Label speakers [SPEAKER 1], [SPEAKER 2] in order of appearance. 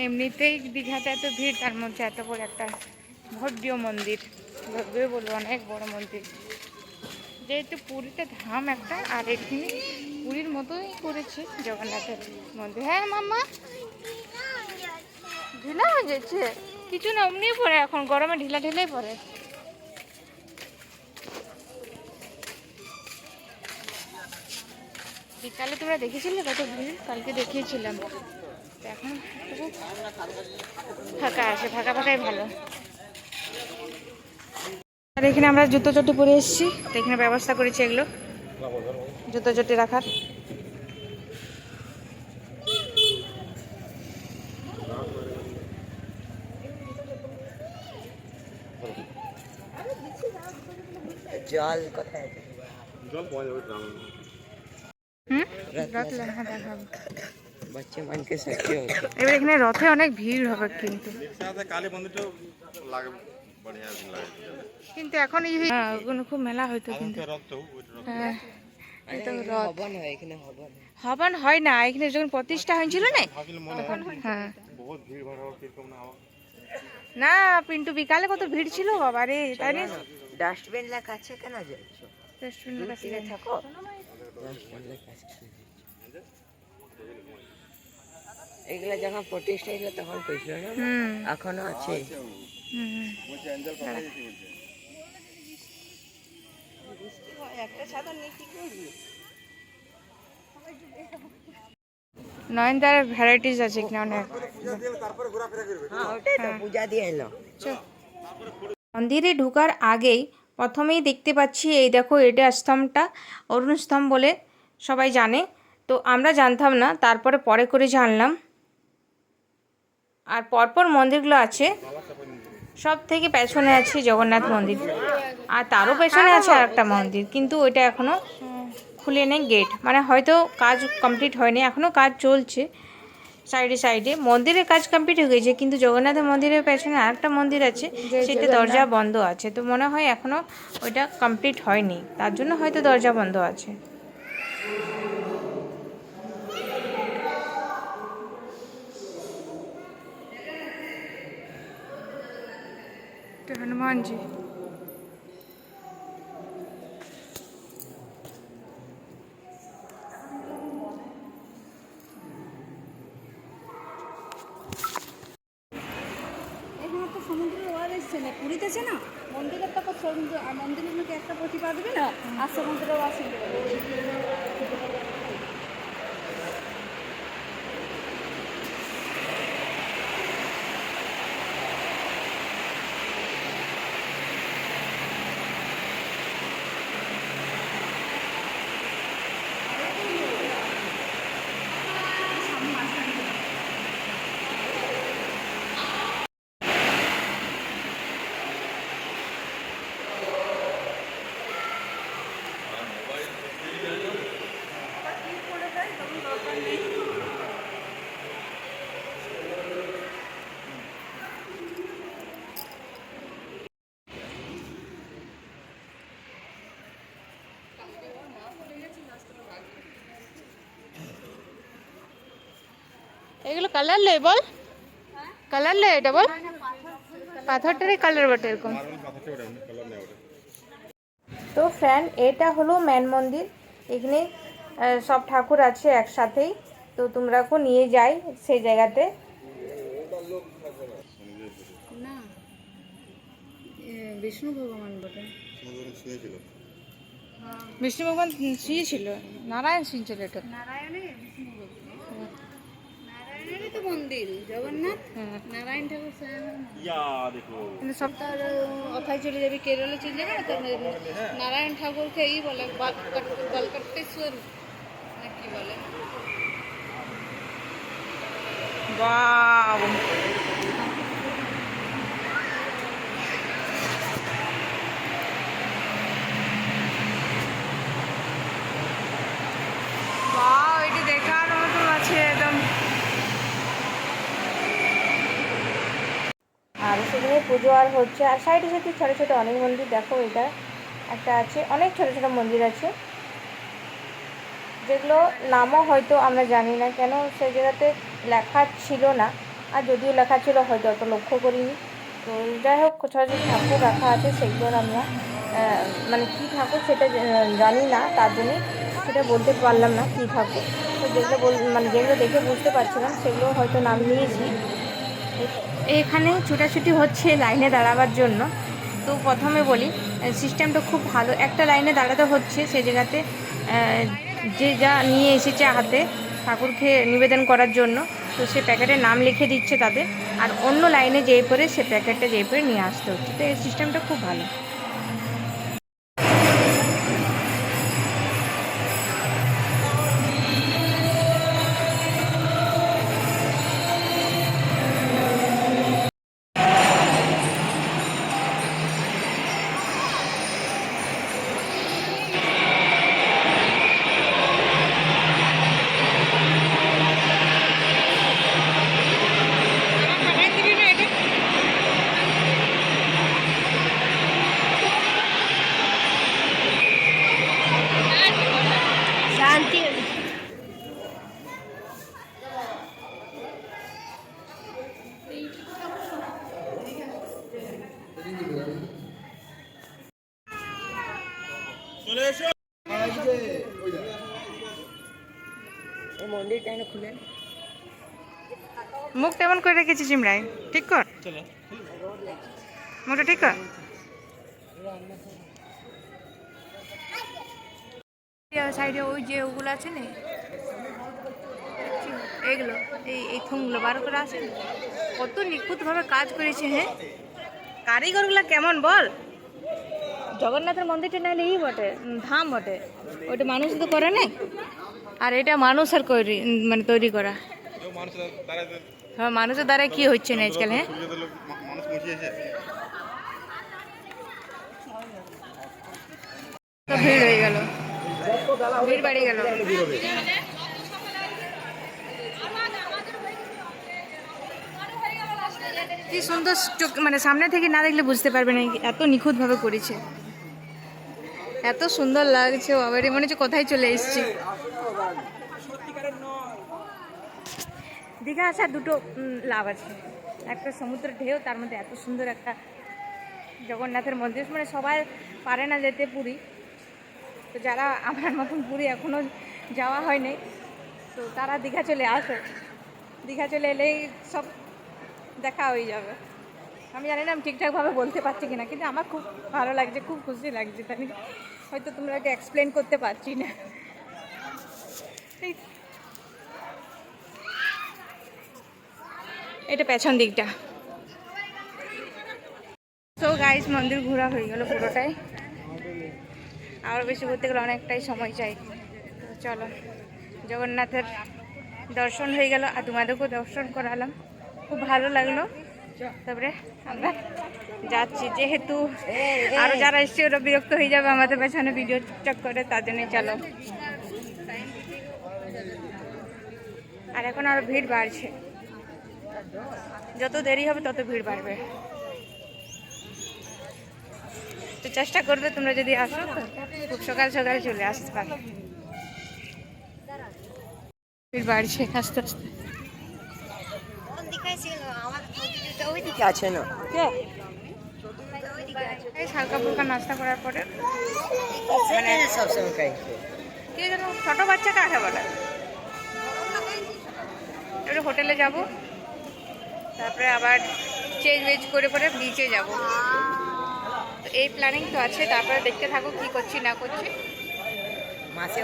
[SPEAKER 1] এমনিতেই দীঘাতে এত ভিড়, তার মধ্যে এত বড় একটা ভব্য মন্দির, ভব্য বলবো অনেক বড় মন্দির। যেহেতু পুরীতে ধাম একটা, আর এখানে পুরীর মতোই করেছে জগন্নাথের মন্দির। হ্যাঁ মাম্মা, ঢিলা হয়ে যাচ্ছে কিছু না, অমনি পরে এখন গরমে ঢিলা ঢিলাই পরে। বিকালে তোমরা দেখেছিলে কত ভিড়? কালকে দেখিয়েছিলাম। এখন খুব ফাঁকা আছে, ফাঁকা ফাঁকাই ভালো। আর এখানে আমরা জুতো চটি পরে এসেছি, তো এখানে ব্যবস্থা করেছি এগুলো জুতো চটি রাখার।
[SPEAKER 2] জল কোথায়?
[SPEAKER 3] জল পাওয়া যাবে গ্রামে।
[SPEAKER 1] দেখাবো
[SPEAKER 2] बच्चे मन के सकते हो।
[SPEAKER 1] এবার এখানে রথে অনেক ভিড় হবে কিন্তু,
[SPEAKER 3] কালী মন্দিরটাও লাগে, বড়িয়া লাগে
[SPEAKER 1] কিন্তু এখন এই ওগুলো খুব মেলা হয়তো কিন্তু। হ্যাঁ, এটা রথ
[SPEAKER 2] হবন হয় এখানে, হবন
[SPEAKER 1] হবন হয় না এখানে, যখন প্রতিষ্ঠা হয়েছিল না তখন। হ্যাঁ
[SPEAKER 3] বহুত ভিড় ভাড় হবে, কিরকম না হবে
[SPEAKER 1] না পিন্টু, বিকালে কত ভিড় ছিল বাবা রে, তাই না?
[SPEAKER 2] ডাস্টবিন লেখা আছে কেন যাচ্ছ?
[SPEAKER 1] রেস্টুরেন্টের কাছে
[SPEAKER 2] থাকো, ডাস্টবিন লেখা আছে। এগুলা যখন প্রতিষ্ঠা হইলো তখন কইছিল না, এখনো আছে। নয়নতার ভ্যারাইটিস আছে এখানে অনেক। পূজা দিয়ে এলো।
[SPEAKER 1] মন্দিরে ঢোকার আগেই প্রথমেই দেখতে পাচ্ছি, এই দেখো এটা স্তম্ভটা অরুণ স্তম্ভ বলে সবাই জানে, তো আমরা জানতাম না, তারপরে পরে করে জানলাম। আর পরপর মন্দিরগুলো আছে, সব থেকে পেছনে আছে জগন্নাথ মন্দির, আর তারও পেছনে আছে আর একটা মন্দির, কিন্তু ওইটা এখনও খুলে নেই গেট, মানে হয়তো কাজ কমপ্লিট হয়নি, এখনও কাজ চলছে সাইডে সাইডে। মন্দিরের কাজ কমপ্লিট হয়ে গেছে, কিন্তু জগন্নাথের মন্দিরের পেছনে আরেকটা মন্দির আছে, সেটা দরজা বন্ধ আছে, তো মনে হয় এখনও ওইটা কমপ্লিট হয়নি, তার জন্য হয়তো দরজা বন্ধ আছে। হনুমানজি
[SPEAKER 4] সমুদ্রের ওয়ার এসছে না, পুরীতে আছে না মন্দিরের, তো সমুদ্র আর মন্দিরের মধ্যে একটা প্রতিপা দেবে না, আর সমুদ্রের ওয়ার শুনতে পাবে।
[SPEAKER 1] এগুলো কালার লে বল, কালার লে এটা বল, পাথরটারই কালার বটে এরকম। তো ফ্রেন্ড, এটা হলো মেন মন্দির, এখানে সব ঠাকুর আছে একসাথেই, তো তোমরাকে নিয়ে যাই সেই জায়গাতে।
[SPEAKER 4] না বিষ্ণু ভগবান বটে,
[SPEAKER 1] বিষ্ণু ভগবান শুয়েছিল, নারায়ণ শুনছিল এটা।
[SPEAKER 4] নারায়ণের বিষ্ণু ভগবান, নারায়ণেরই তো মন্দির জগন্নাথ, নারায়ণ ঠাকুর স্বয়ং।
[SPEAKER 1] কিন্তু সব
[SPEAKER 4] তার অথায় চলে যাবে, কেরলে চলে যাবে না, তো নারায়ণ ঠাকুরকে এই বলে গলকটেশ্বর না কি বলে।
[SPEAKER 1] বাহ, এটি দেখার মতো আছে একদম। আর সেখানে পুজো আর হচ্ছে, আর সাইডে সাইডে ছোটো ছোটো অনেক মন্দির, দেখো এটা একটা আছে, অনেক ছোটো ছোটো মন্দির আছে, যেগুলো নামও হয়তো আমরা জানি না, কেন সেই জায়গাতে লেখা ছিল না, আর যদিও লেখা ছিল হয়তো অত লক্ষ্য করিনি। তো যাই হোক ছোটাছুটি ঠাকুর রাখা আছে, সেগুলোর আমরা মানে কী ঠাকুর সেটা জানি না, তার জন্যই সেটা বলতে পারলাম না কী ঠাকুর। তো যেগুলো মানে যেগুলো দেখে বুঝতে পারছিলাম সেগুলো হয়তো নাম নিয়েছি। এখানে ছোটাছুটি হচ্ছে লাইনে দাঁড়াবার জন্য। তো প্রথমে বলি সিস্টেমটা খুব ভালো, একটা লাইনে দাঁড়াতে হচ্ছে সে জায়গাতে যে যা নিয়ে এসেছে হাতে ঠাকুরকে নিবেদন করার জন্য, তো সে প্যাকেটের নাম লিখে দিচ্ছে তাদের, আর অন্য লাইনে যেয়ে পরে সে প্যাকেটটা যেয়ে পরে নিয়ে আসতে হচ্ছে। তো এই সিস্টেমটা খুব ভালো।
[SPEAKER 2] এই মন্দিরটা এনে খুলেন।
[SPEAKER 1] মুখ তেমন করে রেখেছি চিমড়াই, ঠিক কর মুখটা, ঠিক কর। সাইডে ওই যে ওগুলো আছে না, এইগুলো এই থুমগুলো বার করে আছে, কত নিখুঁতভাবে কাজ করেছে। হ্যাঁ, কারিগরগুলো কেমন বল। জগন্নাথের মন্দিরটা নাহলে এই বটে, ধাম বটে, ওটা মানুষ তো করে না, আর এটা মানুষের মানে তৈরি করা। হ্যাঁ, মানুষের দ্বারা কি হচ্ছে না আজকাল। হ্যাঁ, তো ভিড় হয়ে গেল, ভিড় বাড়ি গেল। কি সুন্দর মানে সামনে থেকে না দেখলে বুঝতে পারবে না, এত নিখুঁতভাবে করেছে, এত সুন্দর লাগছে। আবার মনে হচ্ছে কোথায় চলে এসেছি। দীঘা আসার দুটো লাভ আছে, একটা সমুদ্র ঢেউ, তার মধ্যে এত সুন্দর একটা জগন্নাথের মন্দির। মানে সবাই পারে না যেতে পুরী, তো যারা আমার মতন পুরী এখনও যাওয়া হয়নি, তো তারা দীঘা চলে আসে। দীঘা চলে এলেই সব দেখা হয়ে যাবে। আমি জানি না আমি ঠিকঠাকভাবে বলতে পারছি কিনা, কিন্তু আমার খুব ভালো লাগছে, খুব খুশি লাগছে। তাই হয়তো তোমরা এটা এক্সপ্লেন করতে পারছি না। এটা পেছন দিকটা। তো গাইস, মন্দির ঘোরা হয়ে গেল পুরোটাই, আর বেশি ঘুরতে গেলে অনেকটাই সময় চাই। চলো, জগন্নাথের দর্শন হয়ে গেল আর তোমাদেরকেও দর্শন করালাম, খুব ভালো লাগলো। তারপরে আমরা যাচ্ছি, যেহেতু আরও যারা এসছে ওরা বিরক্ত হয়ে যাবে আমাদের পেছনে ভিডিও চুপচাপ করে, তার জন্যই চলো। আর এখন আরও ভিড় বাড়ছে, যত দেরি হবে তত ভিড় বাড়বে। তো চেষ্টা করবে তোমরা যদি আসো তো খুব সকাল সকাল চলে আসতে পারো। ভিড় বাড়ছে আস্তে আস্তে।
[SPEAKER 2] আছে না
[SPEAKER 1] এই হালকা ফুলকা নাস্তা করার পরে
[SPEAKER 2] মানে সবসময় খাই।
[SPEAKER 1] কে যেন ছোট বাচ্চা কাকে বলে, এবারে হোটেলে যাব, তারপরে আবার চেঞ্জ ওয়েজ করে করে বিচে যাব। তো এই প্ল্যানিং তো আছে, তারপরে দেখতে থাকো কি করছি না করছি।
[SPEAKER 2] মাসি